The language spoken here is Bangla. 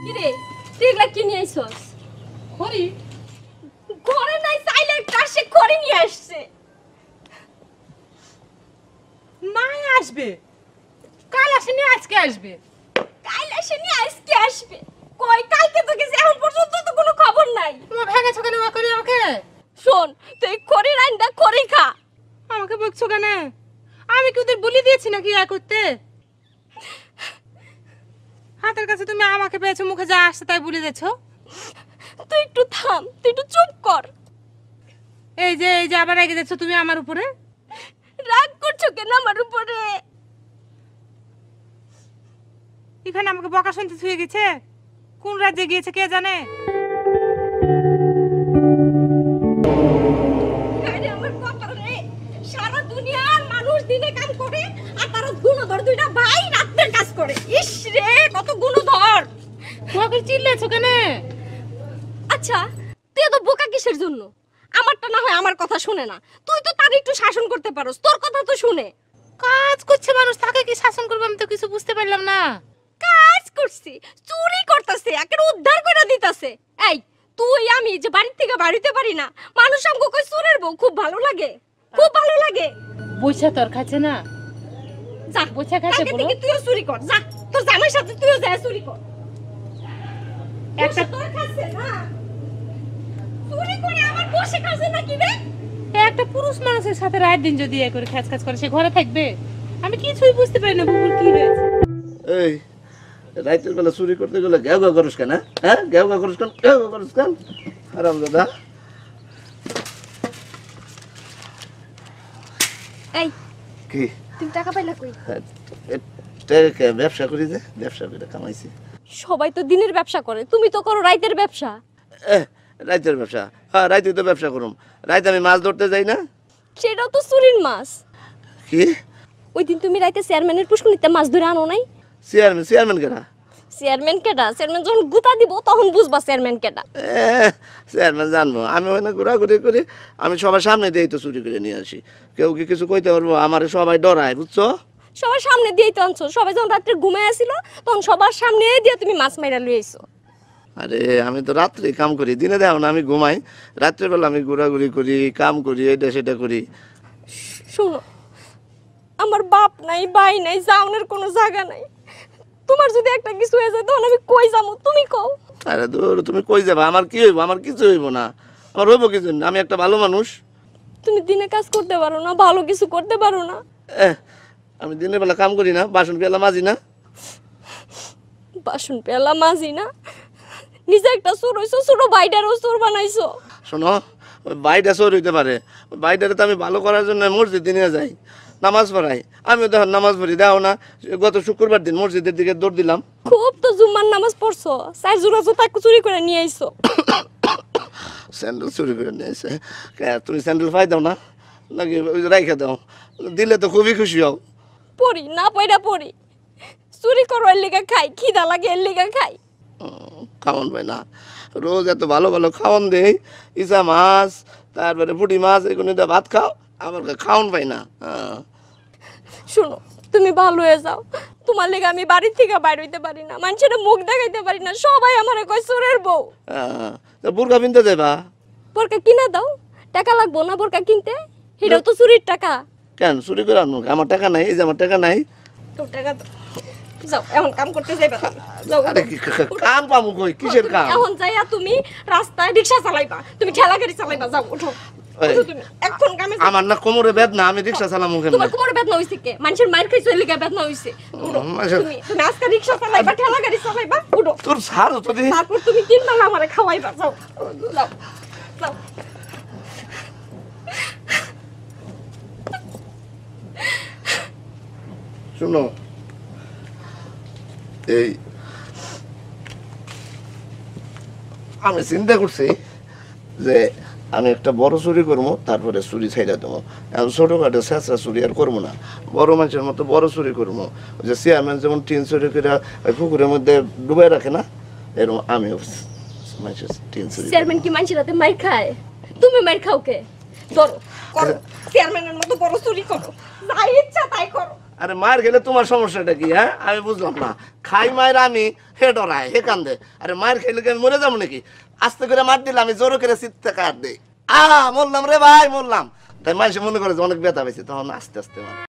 কি রে তুই এগুলা কি নিয়ে আইছস? খড়ি ঘরে নাই চাইলে কাশে খড়ি নিয়ে আসছে। নাই আসবে, কাল আসেনি আজকে আসবে। কাল আসেনি আজকে আসবে? কই কালকে তো গেছে, এখন পর্যন্ত তো কোনো খবর নাই। তোমার ভেঙেছো কেন করে আমাকে? শোন তুই খড়ি রাইন্দা খড়ি খা। আমাকে বকছো কেন? আমি কি ওদের বলে দিয়েছি নাকি ইয়া করতে? হাতের কাছে তুমি আমাকে পেয়েছো, মুখে যা আসছে তাই বলে দিয়েছো। তুই একটু থাম, তুই একটু চুপ কর। এই যে আবার রেগে যাচ্ছ তুমি আমার উপরে। রাগ করছো কেন আমার উপরে? এখানে আমাকে বকা শুনতে ছুঁয়ে গেছে, কোন রাজ্যে গিয়েছে কে জানে। আরে আমার কপাল রে, সারা দুনিয়ার মানুষ দিনে কাম করে আর তারা গুণধর দুইটা ভাই রাতের কাজ করে। ইস রে কত গুণধর। তোমাকে চিল্লাছো কেন? আচ্ছা তুই এত বোকা কিসের জন্য? আমারটা না হয় আমার কথা শুনে না, তুই তো তার একটু শাসন করতে পারোস, তোর কথা তো শুনে। কাজ করছে মানুষ, তাকে কি শাসন করবো আমি তো কিছু বুঝতে পারলাম না। কাজ করছি, চুরি করতেছে, একের উদ্ধার করে দিতেছে। এই তুই আমি যে বাড়ি থেকে বাড়িতে পারি না, মানুষ আমাকে কই চোরের বউ, খুব ভালো লাগে, খুব ভালো লাগে। বইসা তোর খাচ্ছে না, যা বইসা খাচ্ছে কালকে বলো। থেকে তুইও চুরি কর, যা তোর জামাইর সাথে তুইও যা চুরি কর। একটা তোর কাছে না চুরি করে আমার বসে খাচ্ছে না কি রে? একটা পুরুষ মানুষের সাথে রাত দিন যদি এ করে খ্যাচ খ্যাচ করে সে ঘরে থাকবে? আমি কিছুই বুঝতে পারি না বুবুর কি হয়েছে। এই রাইতের বেলা চুরি করতে গেলে ঘেউ ঘেউ করিস কেন? হ্যাঁ ঘেউ ঘেউ করিস কেন? ঘেউ ঘেউ করিস কেন? আরাম দাদা। এই কি তুমি টাকা পাইলা কই? ব্যবসা করি, যে ব্যবসা করে কামাইছি। সবাই তো দিনের ব্যবসা করে, তুমি তো করো রাতের ব্যবসা। রাইতের ব্যবসা? হ্যাঁ রাইতে তো ব্যবসা করুম। রাইতে আমি মাছ ধরতে যাই না? সেটাও তো চুরির মাছ। কি ওই দিন তুমি রাইতে চেয়ারম্যানের পুষ্কুনিতে মাছ ধরে আনো নাই? চেয়ারম্যান কেনা? চেয়ারম্যান কেডা? চেয়ারম্যান যখন গুতা দিব তখন বুঝবা চেয়ারম্যান কেডা। চেয়ারম্যান জানবো? আমি ওখানে ঘোরাঘুরি করি, আমি সবার সামনে দিয়েই তো চুরি করে নিয়ে আসি। কেউ কি কিছু কইতে পারবো? আমার সবাই ডরায়, বুঝছো? সবার সামনে দিয়েই তো আনছো, সবাই যখন রাত্রে ঘুমায় আসিল তখন সবার সামনে দিয়ে তুমি মাছ মাইরা লই আইছো। আরে আমি তো রাত্রে কাম করি, দিনে দেখো না আমি ঘুমাই, রাত্রেবেলা আমি ঘোরাঘুরি করি, কাম করি, এটা সেটা করি। শুনো, আমার বাপ নাই, ভাই নাই, যাওনের কোনো জায়গা নাই। তোমার যদি একটা কিছু হয়ে যায় তখন আমি কই যাবো তুমি কও? আরে দূর, তুমি কই যাবা? আমার কি হইব? আমার কিছু হইব না। আমার হইব কিছু না, আমি একটা ভালো মানুষ। তুমি দিনে কাজ করতে পারো না, ভালো কিছু করতে পারো না। আমি দিনের বেলা কাম করি না, বাসন পেলা মাজি না। বাসন পেলা মাজি না? নিজে একটা চোর হইছো, ছোট ভাইটারও চোর বানাইছো। শোনো, ওই বাইটা চোর হইতে পারে, ওই বাইটারে তো আমি ভালো করার জন্য মসজিদে নিয়ে যাই, নামাজ পড়াই। আমিও দেখো নামাজ পড়ি, দেখো না গত শুক্রবার দিন মসজিদের দিকে দৌড় দিলাম। খুব তো জুম্মার নামাজ পড়ছো, চার জোড়া জুতা চুরি করে নিয়ে আইছো। স্যান্ডেল চুরি করে নিয়ে এসে। তুমি স্যান্ডেল পাই দাও না নাকি রাইখে দাও? দিলে তো খুবই খুশি হও। পড়ি না পয়রা পড়ি, চুরি করো এর লিগা খাই, খিদা লাগে এর লিগা খাই। খাওয়ান পাই না, রোজ এত ভালো ভালো খাওয়ান দেই, ইসা মাছ, তারপরে পুঁটি মাছ, এগুলো দিয়ে ভাত খাও, আমার খাওয়ান পাই না। শুনো, তুমি ভালো হয়ে যাও, তোমার লেগে আমি বাড়ি থেকে বাইর হইতে পারি না, মানুষের মুখ দেখাইতে পারি না, সবাই আমারে কয় চোরের বউ। বুরকা কিনতে যাবা? বোরকা কিনা দাও, টাকা লাগবো না বোরকা কিনতে? এটাও তো চুরির টাকা। কেন চুরি করে আনবো? আমার টাকা নাই, এই যে আমার টাকা নাই। তোর টাকা দাও, যাও এখন কাম করতে যাইবা তুমি, যাও। আরে কাম পামু কই? কিসের কাম? এখন যাইয়া তুমি রাস্তায় রিকশা চালাইবা, তুমি ঠেলা গাড়ি চালাইবা, যাও ওঠো। ওঠো তুমি, এখন কামে যাও। আমার না কোমরে বেদনা, আমি রিকশা চালামু কেন? তোমার কোমরে বেদনা হইছে কে? মানুষের মাইর খাইছো এর লিগা বেদনা হইছে। উঠো, তুমি আজকে রিকশা চালাইবা, ঠেলা গাড়ি চালাইবা, উঠো। তোর ছাড়ো তো দি। তারপর তুমি 3 বেলা আমারে খাওয়াইবা, যাও যাও যাও। শুনো, এই আমি চিন্তা করছি যে আমি একটা বড় চুরি করবো, তারপরে চুরি ছাইড়া দেবো। এখন ছোটখাটো ছেঁচড়া চুরি আর করবো না, বড় মানুষের মতো বড় চুরি করবো। ওই যে চেয়ারম্যান যেমন টিন চুরি করে ওই পুকুরের মধ্যে ডুবাই রাখে না, এরকম আমিও মানুষের টিন চুরি। চেয়ারম্যান কি মানুষের হাতে মাইর খায়? তুমি মাইর খাও কে? ধরো করো, চেয়ারম্যানের মতো বড় চুরি করো, যাই ইচ্ছা তাই করো। আরে মায়ের খেলে তোমার সমস্যাটা কি? হ্যাঁ, আমি বুঝলাম না। খাই মায়ের আমি, হে ডরায়, হে কান্দে। আরে মায়ের খেলে কি আমি মরে যাবো নাকি? আস্তে করে মার দিলে আমি জোরে করে চিৎতে কাট দেই, মরলাম রে ভাই, মরলাম। তাই মাইসে মনে করে যে অনেক ব্যথা পেয়েছে, তখন আস্তে আস্তে মানে